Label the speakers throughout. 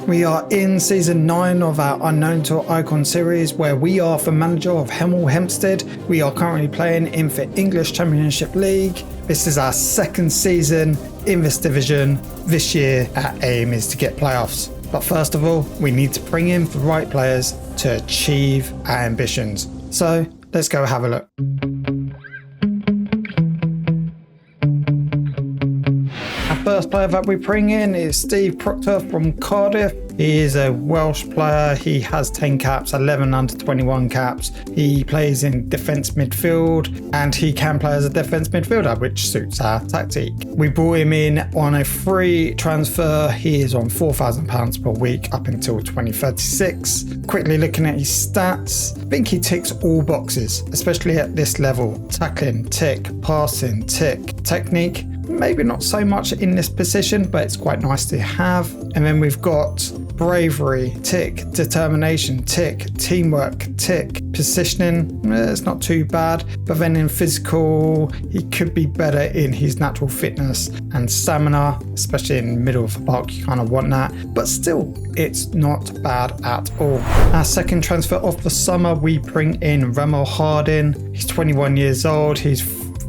Speaker 1: We are in season 9 of our Unknown to Icon series, where we are the manager of Hemel Hempstead. We are currently playing in the English Championship League. This is our second season in this division. This year our aim is to get playoffs. But first of all, we need to bring in the right players to achieve our ambitions. So let's go have a look. First player that we bring in is Steve Proctor from Cardiff. He is a Welsh player. He has 10 caps, 11 under 21 caps. He plays in defence midfield and he can play as a defence midfielder, which suits our tactic. We brought him in on a free transfer. He is on £4,000 per week up until 2036. Quickly looking at his stats, I think he ticks all boxes, especially at this level. Tackling, tick. Passing, tick. Technique, maybe not so much in this position, but it's quite nice to have. And then we've got bravery, tick. Determination, tick. Teamwork, tick. Positioning, it's not too bad. But then in physical, he could be better in his natural fitness and stamina, especially in the middle of the park. You kind of want that, but still, it's not bad at all. Our second transfer of the summer, we bring in Hemel Hempstead. He's 21 years old. He's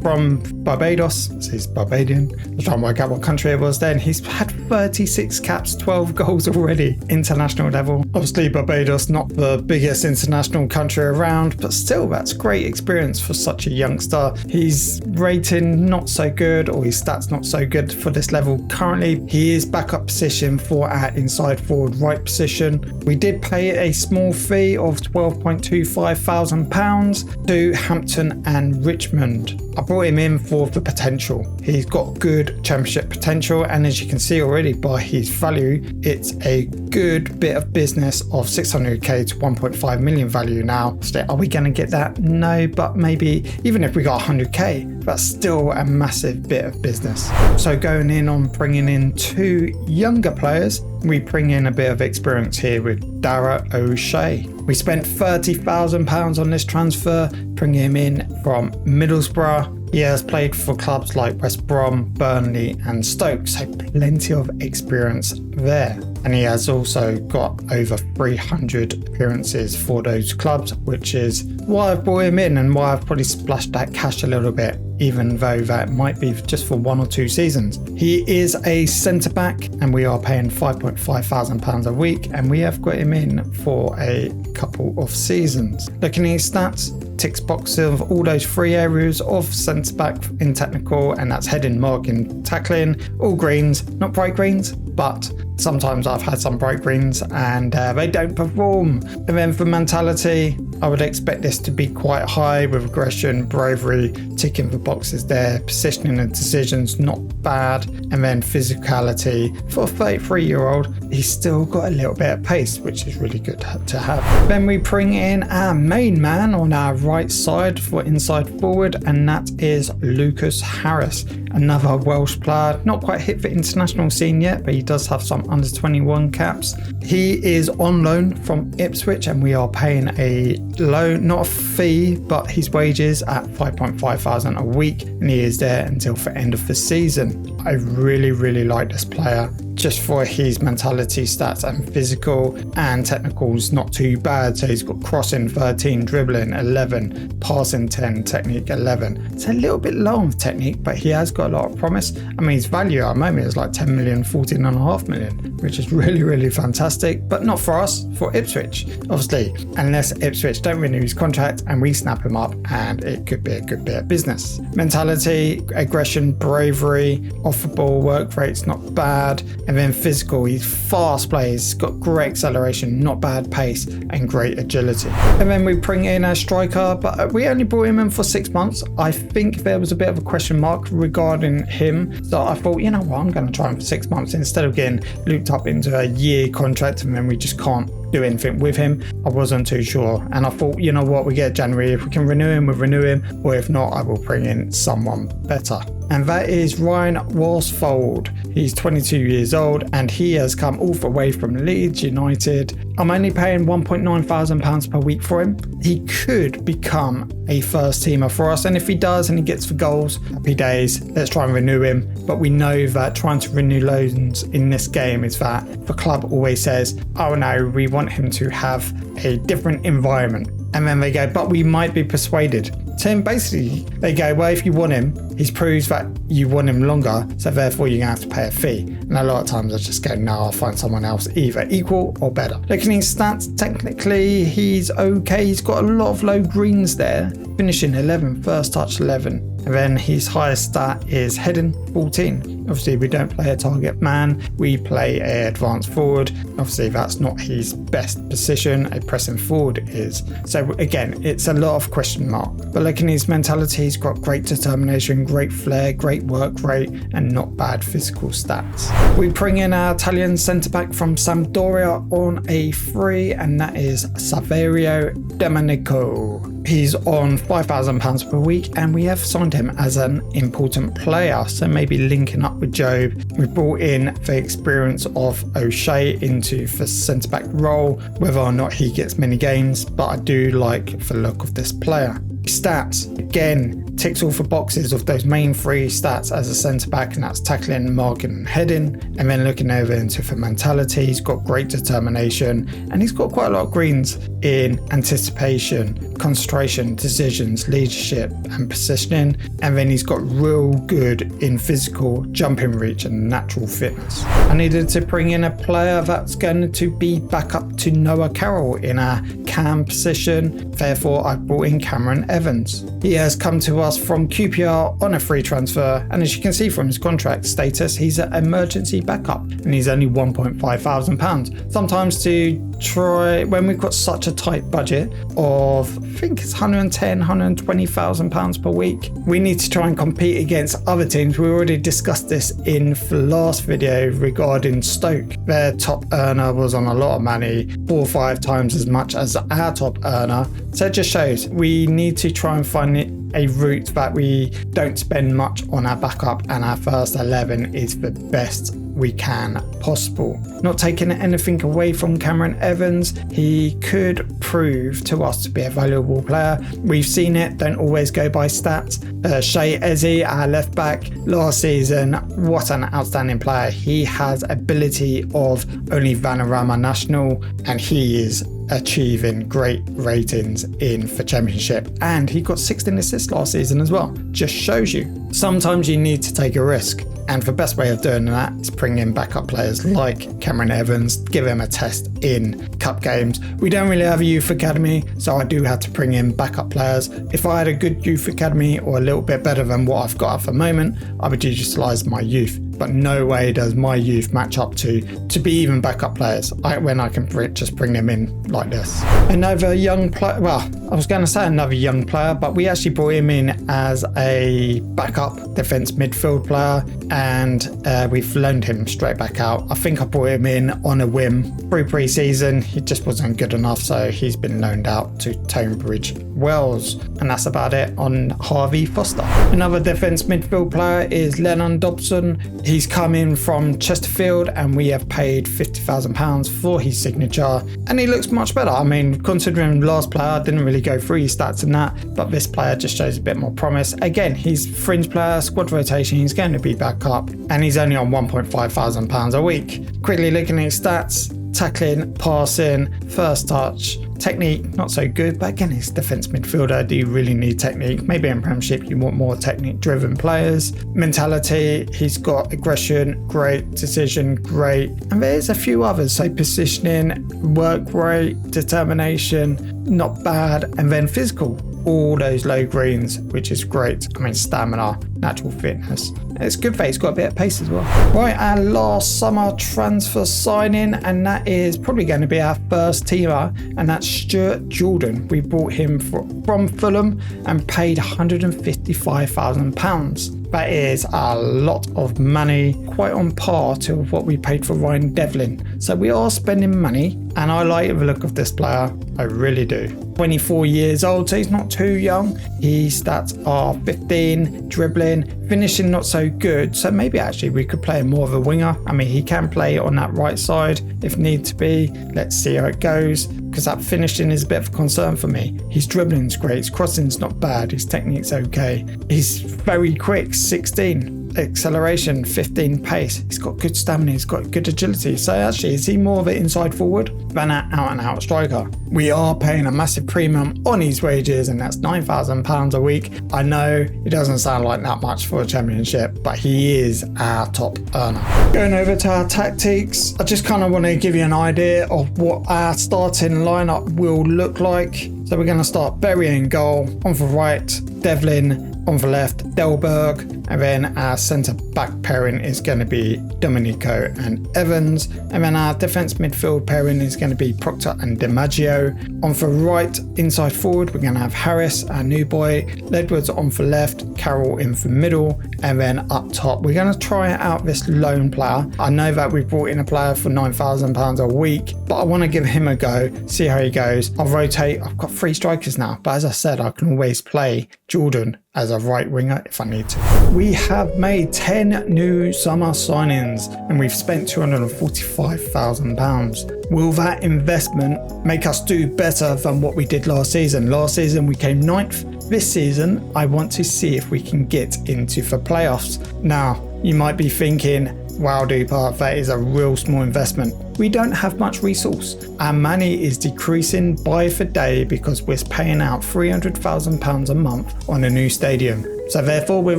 Speaker 1: from Barbados, so he's Barbadian. I was trying to work out what country it was then. He's had 36 caps, 12 goals already, international level. Obviously Barbados, not the biggest international country around, but still that's great experience for such a youngster. His rating not so good, or his stats not so good for this level currently. He is backup position for our inside forward right position. We did pay a small fee of £12,250 to Hampton and Richmond. I brought him in for the potential. He's got good championship potential, and as you can see already by his value, it's a good bit of business of 600k to 1.5 million value now. So are we going to get that? No, but maybe even if we got 100k, that's still a massive bit of business. So going in on bringing in two younger players, we bring in a bit of experience here with Dara O'Shea. We spent £30,000 on this transfer, bringing him in from Middlesbrough. He has played for clubs like West Brom, Burnley and Stoke, so plenty of experience there. And he has also got over 300 appearances for those clubs, which is why I've brought him in and why I've probably splashed that cash a little bit, even though that might be just for 1 or 2 seasons. He is a centre back and we are paying £5,500 a week, and we have got him in for a couple of seasons. Looking at his stats, ticks boxes of all those 3 areas of centre back in technical, and that's heading, marking, tackling, all greens, not bright greens, but sometimes I've had some bright greens and they don't perform. And then for mentality, I would expect this to be quite high with aggression, bravery, ticking the boxes there, positioning and decisions not bad, and then physicality. For a 33-year-old, he's still got a little bit of pace, which is really good to have. Then we bring in our main man on our right side for inside forward, and that is Lucas Harris, another Welsh player, not quite hit the international scene yet, but he does have some under 21 caps. He is on loan from Ipswich, and we are paying a loan, not a fee, but his wages at £5,500 a week, and he is there until the end of the season. I really like this player, just for his mentality, stats and physical, and technicals not too bad. So he's got crossing 13, dribbling 11, passing 10, technique 11. It's a little bit low on technique, but he has got a lot of promise. I mean, his value at the moment is like 10 million, 14.5 million, which is really fantastic, but not for us, for Ipswich, obviously, unless Ipswich don't renew his contract and we snap him up, and it could be a good bit of business. Mentality, aggression, bravery, off the ball work rate's not bad. And then physical, he's fast plays, got great acceleration, not bad pace, and great agility. And then we bring in a striker, but we only brought him in for 6 months. I think there was a bit of a question mark regarding him, so I thought, you know what, I'm going to try him for 6 months instead of getting looped up into a year contract, and then we just can't do anything with him. I wasn't too sure, and I thought, you know what, we get January, if we can renew him, we'll renew him, or if not, I will bring in someone better. And that is Ryan Worsfold. He's 22 years old and he has come all the way from Leeds United. I'm only paying £1,900 per week for him. He could become a first teamer for us, and if he does and he gets the goals, happy days, let's try and renew him. But we know that trying to renew loans in this game is that the club always says, oh no, we want him to have a different environment. And then they go, but we might be persuaded. So basically, they go, well, if you want him, he's proved that you want him longer, so therefore you're going to have to pay a fee. And a lot of times I just go, no, I'll find someone else either equal or better. Looking at his stats, technically he's okay. He's got a lot of low greens there, finishing 11, first touch 11. And then his highest stat is heading 14. Obviously, we don't play a target man. We play an advanced forward. Obviously, that's not his best position. A pressing forward is. So again, it's a lot of question mark. But looking at his mentality, he's got great determination, great flair, great work rate, and not bad physical stats. We bring in our Italian centre-back from Sampdoria on a free, and that is Saverio Domenico. He's on £5,000 per week, and we have signed him as an important player, so maybe linking up with Job. We brought in the experience of O'Shea into the centre-back role, whether or not he gets many games, but I do like the look of this player. Stats, again, ticks all the boxes of those main three stats as a centre-back, and that's tackling, marking and heading. And then looking over into the mentality, he's got great determination, and he's got quite a lot of greens in anticipation, concentration, decisions, leadership and positioning. And then he's got real good in physical, jumping reach and natural fitness. I needed to bring in a player that's going to be back up to Noah Carroll in a cam position. Therefore, I brought in Cameron Evans. He has come to us from QPR on a free transfer, and as you can see from his contract status, he's an emergency backup, and he's only £1,500. Sometimes to try, when we've got such a tight budget of, I think it's £110,000-120,000 per week, we need to try and compete against other teams. We already discussed this in the last video regarding Stoke. Their top earner was on a lot of money, 4 or 5 times as much as our top earner. So it just shows we need to try and find a route that we don't spend much on our backup, and our first 11 is the best we can possible. Not taking anything away from Cameron Evans, he could prove to us to be a valuable player. We've seen it, don't always go by stats. Shea Eze, our left back, last season, what an outstanding player. He has ability of only Vanarama National, and he is achieving great ratings in the championship, and he got 16 assists last season as well. Just shows you sometimes you need to take a risk, and the best way of doing that is bring in backup players like Cameron Evans, give him a test in cup games. We don't really have a youth academy, so I do have to bring in backup players. If I had a good youth academy, or a little bit better than what I've got at the moment, I would utilise my youth. But no way does my youth match up to be even backup players when I can just bring them in like this. Another young player, well, I was going to say another young player, but we actually brought him in as a backup defence midfield player, and we've loaned him straight back out. I think I brought him in on a whim through pre-season. He just wasn't good enough, so he's been loaned out to Tonebridge Wells, and that's about it on Harvey Foster. Another defence midfield player is Lennon Dobson. He's come in from Chesterfield, and we have paid £50,000 for his signature, and he looks much better. I mean, considering last player, I didn't really go through his stats and that, but this player just shows a bit more promise. Again, he's fringe player, squad rotation, he's going to be back up, and he's only on £1,500 a week. Quickly looking at his stats: tackling, passing, first touch, technique, not so good, but again, he's defence midfielder. Do you really need technique? Maybe in Premiership you want more technique driven players. Mentality, he's got aggression, great. Decision, great. And there's a few others, so positioning, work rate, determination, not bad. And then physical, all those low greens, which is great. I mean, stamina, natural fitness. It's good that he's got a bit of pace as well. Right, our last summer transfer signing, and that is probably going to be our first teamer, and that's Stuart Jordan. We bought him from Fulham and paid £155,000. That is a lot of money, quite on par to what we paid for Ryan Devlin. So we are spending money, and I like the look of this player. I really do. 24 years old, so he's not too young. His stats are 15, dribbling, finishing not so good. So maybe actually we could play him more of a winger. I mean, he can play on that right side if need to be. Let's see how it goes, because that finishing is a bit of a concern for me. His dribbling's great, his crossing's not bad, his technique's okay. He's very quick, 16. Acceleration, 15 pace. He's got good stamina, he's got good agility. So actually, is he more of an inside forward than an out and out striker? We are paying a massive premium on his wages, and that's £9,000 a week. I know it doesn't sound like that much for a championship, but he is our top earner. Going over to our tactics, I just kind of want to give you an idea of what our starting lineup will look like. So we're going to start Berry in goal, on the right, Devlin, on the left, Delberg, and then our centre back pairing is going to be Domenico and Evans, and then our defence midfield pairing is going to be Proctor and DiMaggio. On the right, inside forward, we're going to have Harris, our new boy, Ledwards on the left, Carroll in the middle, and then up top we're going to try out this lone player. I know that we brought in a player for £9,000 a week, but I want to give him a go, see how he goes. I'll rotate. I've got 3 strikers now, but as I said, I can always play Jordan as a right winger if I need to. We have made 10 new summer signings and we've spent £245,000. Will that investment make us do better than what we did last season? Last season we came 9th. This season I want to see if we can get into the playoffs. Now you might be thinking, wow Doopa, that is a real small investment. We don't have much resource. Our money is decreasing by the day because we're paying out £300,000 a month on a new stadium. So therefore we're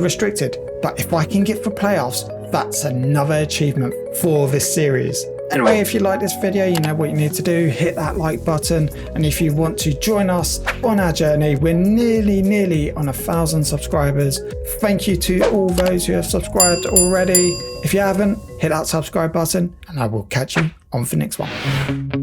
Speaker 1: restricted. But if I can get for playoffs, that's another achievement for this series. Anyway, if you like this video, you know what you need to do. Hit that like button. And if you want to join us on our journey, we're nearly on 1,000 subscribers. Thank you to all those who have subscribed already. If you haven't, hit that subscribe button and I will catch you on the next one.